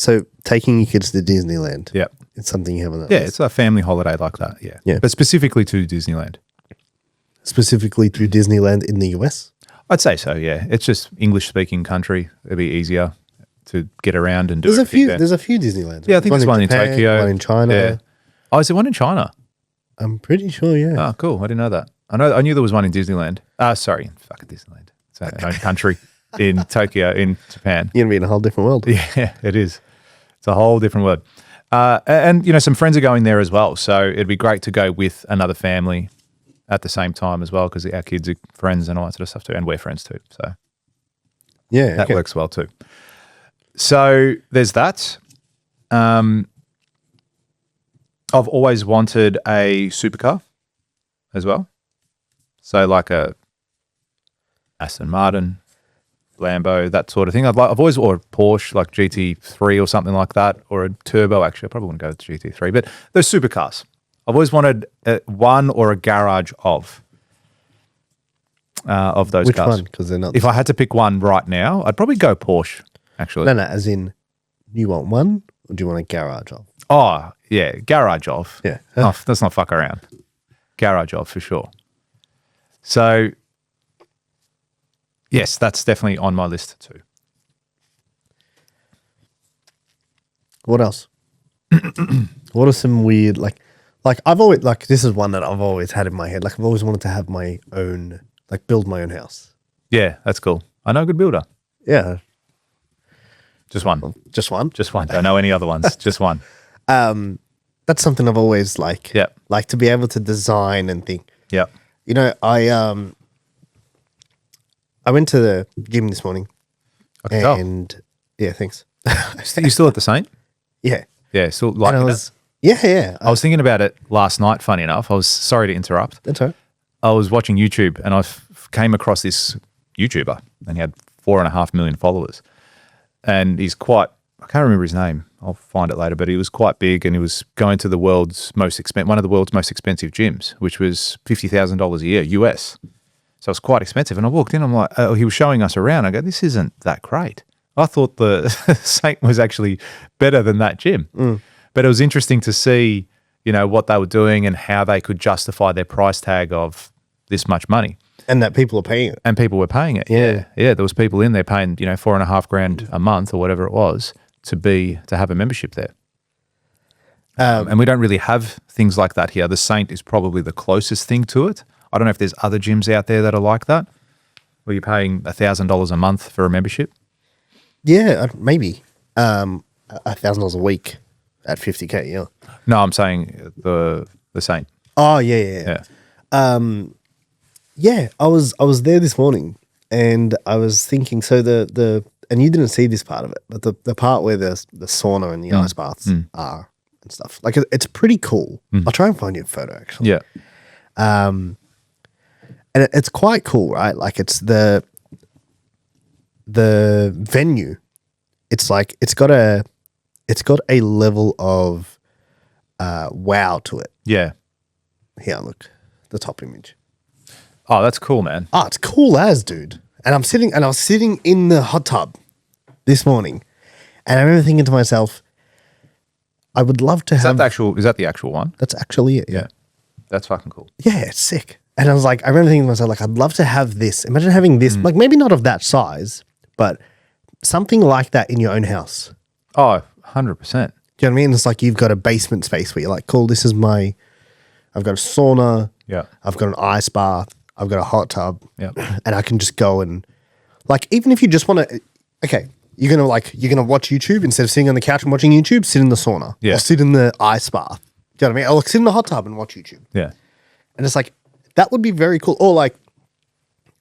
So taking your kids to Disneyland. Yep. It's something you have on that Yeah, list. it's a family holiday like that. Yeah. Yeah. But specifically to Disneyland. Specifically to Disneyland in the US. I'd say so, yeah. It's just English-speaking country. It'd be easier to get around and do There's a everything few. there. There's a few Disneylands. Yeah, I think there's one in Japan, Tokyo. one in China. Yeah. Oh, is there one in China? I'm pretty sure. Yeah. Oh, cool. I didn't know that. I knew there was one in Disneyland. Sorry, fucking Disneyland. It's our own country in Tokyo, in Japan. You're gonna be in a whole different world. Yeah, it is. It's a whole different world. And you know, some friends are going there as well. So it'd be great to go with another family at the same time as well, because our kids are friends and all that sort of stuff too, and we're friends too. So Yeah. that works well too. So there's that. I've always wanted a supercar as well. So like a Aston Martin, Lambo, that sort of thing. I've always, or a Porsche, like GT3 or something like that, or a turbo. Actually, I probably wouldn't go with GT3, but those supercars. I've always wanted one or a garage of those Which cars. one? Because they're not. If I had to pick one right now, I'd probably go Porsche. Actually, No, as in, you want one, or do you want a garage of? oh yeah, garage of. Yeah. Oh, let's not fuck around. Garage of for sure. So yes, that's definitely on my list too. What else? What are some weird like I've always this is one that I've always had in my head. Like I've always wanted to have my own, like build my own house. Yeah, that's cool. I know a good builder. Yeah, Just one. just one. Just one. Don't know any other ones. Just one. That's something I've always Yep. like to be able to design and think. Yep. You know, I went to the gym this morning, I can tell. and yeah, thanks. You still at the Saint? Yeah, Yeah, still and like I was yeah. I was thinking about it last night, funny enough. I was sorry to interrupt. That's all right. I was watching YouTube and I came across this YouTuber and he had 4.5 million followers. And he's quite, I can't remember his name. I'll find it later, but he was quite big and he was going to the world's one of the world's most expensive gyms, which was $50,000 a year US. So it's quite expensive. And I walked in, I'm like, he was showing us around. I go, this isn't that great. I thought the Saint was actually better than that gym. But it was interesting to see, you know, what they were doing and how they could justify their price tag of this much money. And that people are paying it. And people were paying it. Yeah. Yeah. There was people in there paying, you know, $4,500 a month or whatever it was to have a membership there. And we don't really have things like that here. The Saint is probably the closest thing to it. I don't know if there's other gyms out there that are like that, where you're paying $1,000 a month for a membership. Yeah, maybe $1,000 a week at 50K. Yeah. No, I'm saying the Saint. Oh yeah. Yeah. Yeah, I was there this morning and I was thinking, so the and you didn't see this part of it, but the part where the sauna and the ice baths are and stuff, like it's pretty cool. I'll try and find you a photo actually. Yeah. And it's quite cool, right? Like it's the venue. It's like it's got a level of wow to it. Yeah. Here, look, the top image. Oh, that's cool, man. Oh, it's cool as, dude. And I was sitting in the hot tub this morning, and I remember thinking to myself, I would love to have. Is that the actual one? That's actually it. Yeah. That's fucking cool. Yeah, it's sick. And I was like, I remember thinking to myself, like, I'd love to have this. Imagine having this, like maybe not of that size, but something like that in your own house. Oh, 100%. Do you know what I mean? It's like you've got a basement space where you're like, cool, I've got a sauna. Yeah. I've got an ice bath. I've got a hot tub. Yeah. And I can just go and, like, even if you just want to, okay, you're going to watch YouTube instead of sitting on the couch and watching YouTube, sit in the sauna. Yeah. Or sit in the ice bath. Do you know what I mean? Or sit in the hot tub and watch YouTube. Yeah. And it's like, that would be very cool. Or like,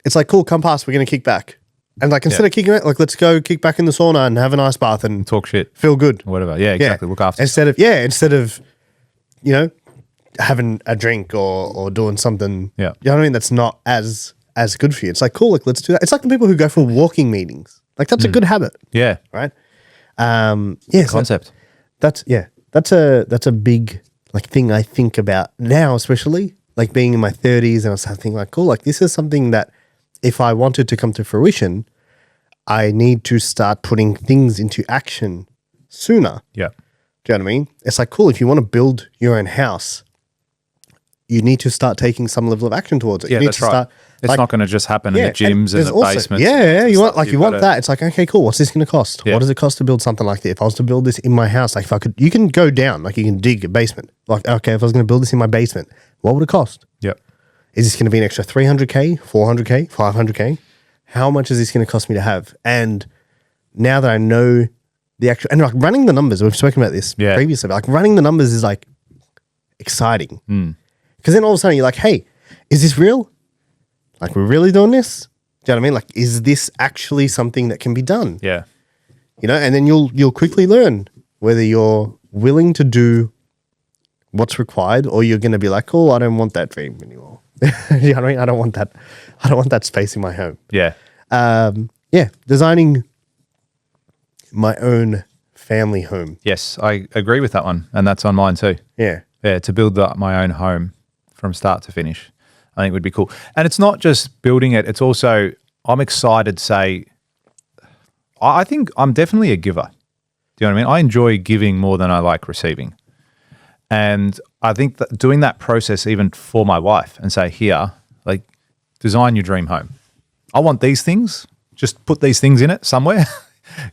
it's like, cool, come past, we're going to kick back. And like, instead of kicking it, like, let's go kick back in the sauna and have an ice bath and Talk shit. feel good. Or whatever. Yeah, exactly. Look after Instead of, you know, having a drink or doing something, Yeah. you know what I mean? That's not as good for you. It's like, cool, like, let's do that. It's like the people who go for walking meetings. Like, that's a good habit, Yeah. right? Yeah. so Concept. that's a big like thing I think about now, especially like being in my 30s, and I was thinking like, cool, like this is something that if I wanted to come to fruition, I need to start putting things into action sooner. Yeah. Do you know what I mean? It's like, cool, if you want to build your own house, you need to start taking some level of action towards it. Yeah, you need that's to right. start, It's not going to just happen in the gyms and the also, basements. Yeah, you want You've got that. It's like, okay, cool. What's this going to cost? Yeah. What does it cost to build something like this? If I was to build this in my house, like if I could, you can go down, like you can dig a basement. Like, okay, if I was going to build this in my basement, what would it cost? Yep. Is this going to be an extra 300K, 400K, 500K? How much is this going to cost me to have? And now that I know the actual, and like running the numbers, we've spoken about this previously, but like running the numbers is like exciting. Because then all of a sudden you're like, hey, is this real? Like, we're really doing this? Do you know what I mean? Like, is this actually something that can be done? Yeah. You know, and then you'll quickly learn whether you're willing to do what's required or you're going to be like, oh, I don't want that dream anymore. You know what I mean? I don't want that space in my home. Yeah. Designing my own family home. Yes, I agree with that one. And that's on mine too. Yeah. Yeah, to build my own home from start to finish, I think would be cool. And it's not just building it. It's also, I'm excited to say, I think I'm definitely a giver. Do you know what I mean? I enjoy giving more than I like receiving. And I think that doing that process even for my wife and say, here, like, design your dream home. I want these things. Just put these things in it somewhere.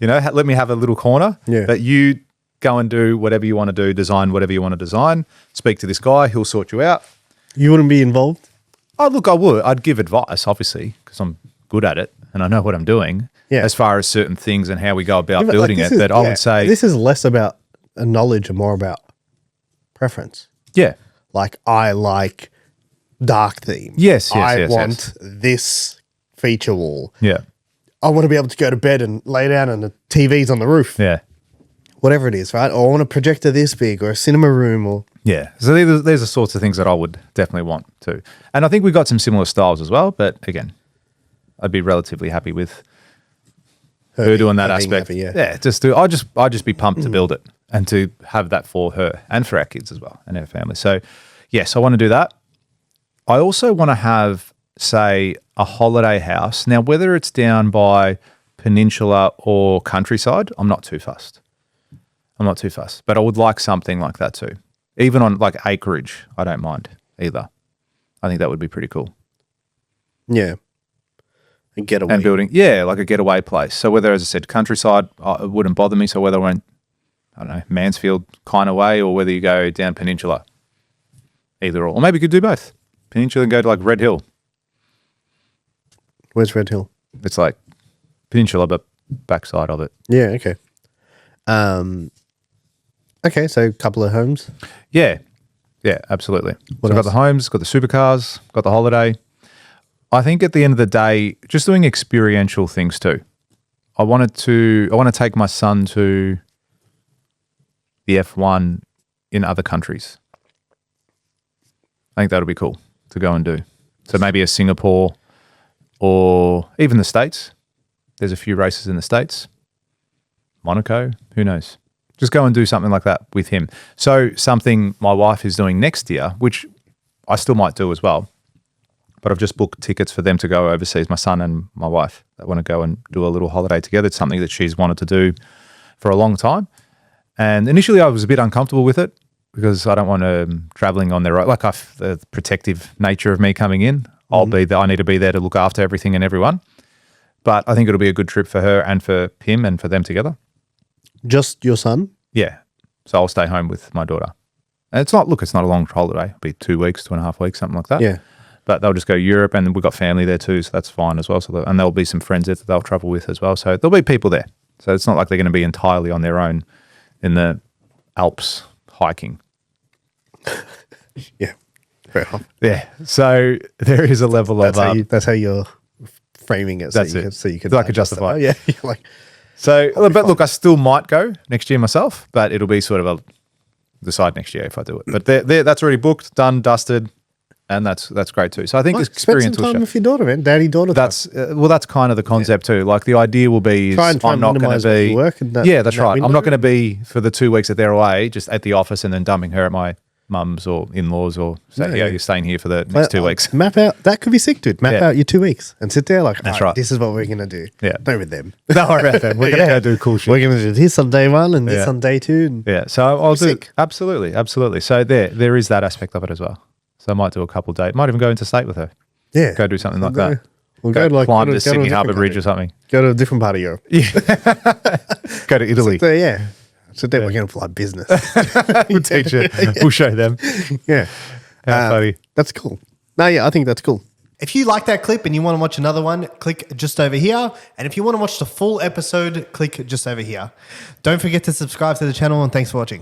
You know, let me have a little corner. Yeah. But you go and do whatever you want to do, design whatever you want to design, speak to this guy, he'll sort you out. You wouldn't be involved? Oh, look, I would. I'd give advice, obviously, because I'm good at it and I know what I'm doing as far as certain things and how we go about building it. But I would say this is less about knowledge and more about preference. Yeah. Like, I like dark theme. Yes, I want this feature wall. Yeah. I want to be able to go to bed and lay down and the TV's on the roof. Yeah. Whatever it is, right? Or I want a projector this big or a cinema room or... Yeah. So there's the sorts of things that I would definitely want too. And I think we got some similar styles as well. But again, I'd be relatively happy with her doing that aspect. Happy, I'd just be pumped to build it and to have that for her and for our kids as well and our family. So yes, I want to do that. I also want to have, say, a holiday house. Now, whether it's down by peninsula or countryside, I'm not too fussed. But I would like something like that too. Even on like acreage, I don't mind either. I think that would be pretty cool. Yeah. A getaway. And building, like a getaway place. So whether, as I said, countryside, it wouldn't bother me. So whether I went, I don't know, Mansfield kind of way or whether you go down peninsula, either or. Or maybe you could do both. Peninsula and go to like Red Hill. Where's Red Hill? It's like peninsula, but backside of it. Yeah, okay. Okay, so a couple of homes. Yeah, absolutely. What So got the homes, got the supercars, got the holiday. I think at the end of the day, just doing experiential things too. I want to take my son to the F1 in other countries. I think that'll be cool to go and do. So maybe a Singapore or even the States. There's a few races in the States. Monaco, who knows? Just go and do something like that with him. So something my wife is doing next year, which I still might do as well, but I've just booked tickets for them to go overseas, my son and my wife. They want to go and do a little holiday together. It's something that she's wanted to do for a long time. And initially I was a bit uncomfortable with it because I don't want to traveling on their own. Like the protective nature of me coming in. I'll be there. I need to be there to look after everything and everyone. But I think it'll be a good trip for her and for him and for them together. Just your son? Yeah. So I'll stay home with my daughter. And it's not a long holiday. It'll be 2 weeks, 2.5 weeks, something like that. Yeah. But they'll just go to Europe and we've got family there too. So that's fine as well. And there'll be some friends there that they'll travel with as well. So there'll be people there. So it's not like they're going to be entirely on their own in the Alps hiking. Yeah. Fair enough. Yeah. So there is a level That's of... that's how you're framing it. That's so you can I could justify it. Yeah. You're like... So, but look, I still might go next year myself, but it'll be sort of a decide next year if I do it. But that's already booked, done, dusted, and that's great too. So I think spend some time with your daughter, man. Daddy, daughter. That's that's kind of the concept too. Like the idea will be is I'm not going to be work and that, yeah, that's right. window. I'm not going to be for the 2 weeks that they're away just at the office and then dumping her at my mums or in-laws or say, you're staying here for the next 2 weeks. Map out. That could be sick, dude. Map out your 2 weeks and sit there like, That's all right, right. this is what we're going to do. Yeah. Don't with them. Don't worry about that. We're going to go do cool shit. We're going to do this on day 1 and this on day 2. And Yeah, so I'll do Sick. absolutely. So there is that aspect of it as well. So I might do a couple days. Might even go interstate with her. yeah. Go do something like that. We'll go Climb to the Sydney Harbour different Bridge or something. Go to a different part of Europe. Go to Italy. So, yeah. So then we're going to fly business. We'll teach you. We'll show them. yeah. How funny. That's cool. No, yeah, I think that's cool. If you like that clip and you want to watch another one, click just over here. And if you want to watch the full episode, click just over here. Don't forget to subscribe to the channel, and thanks for watching.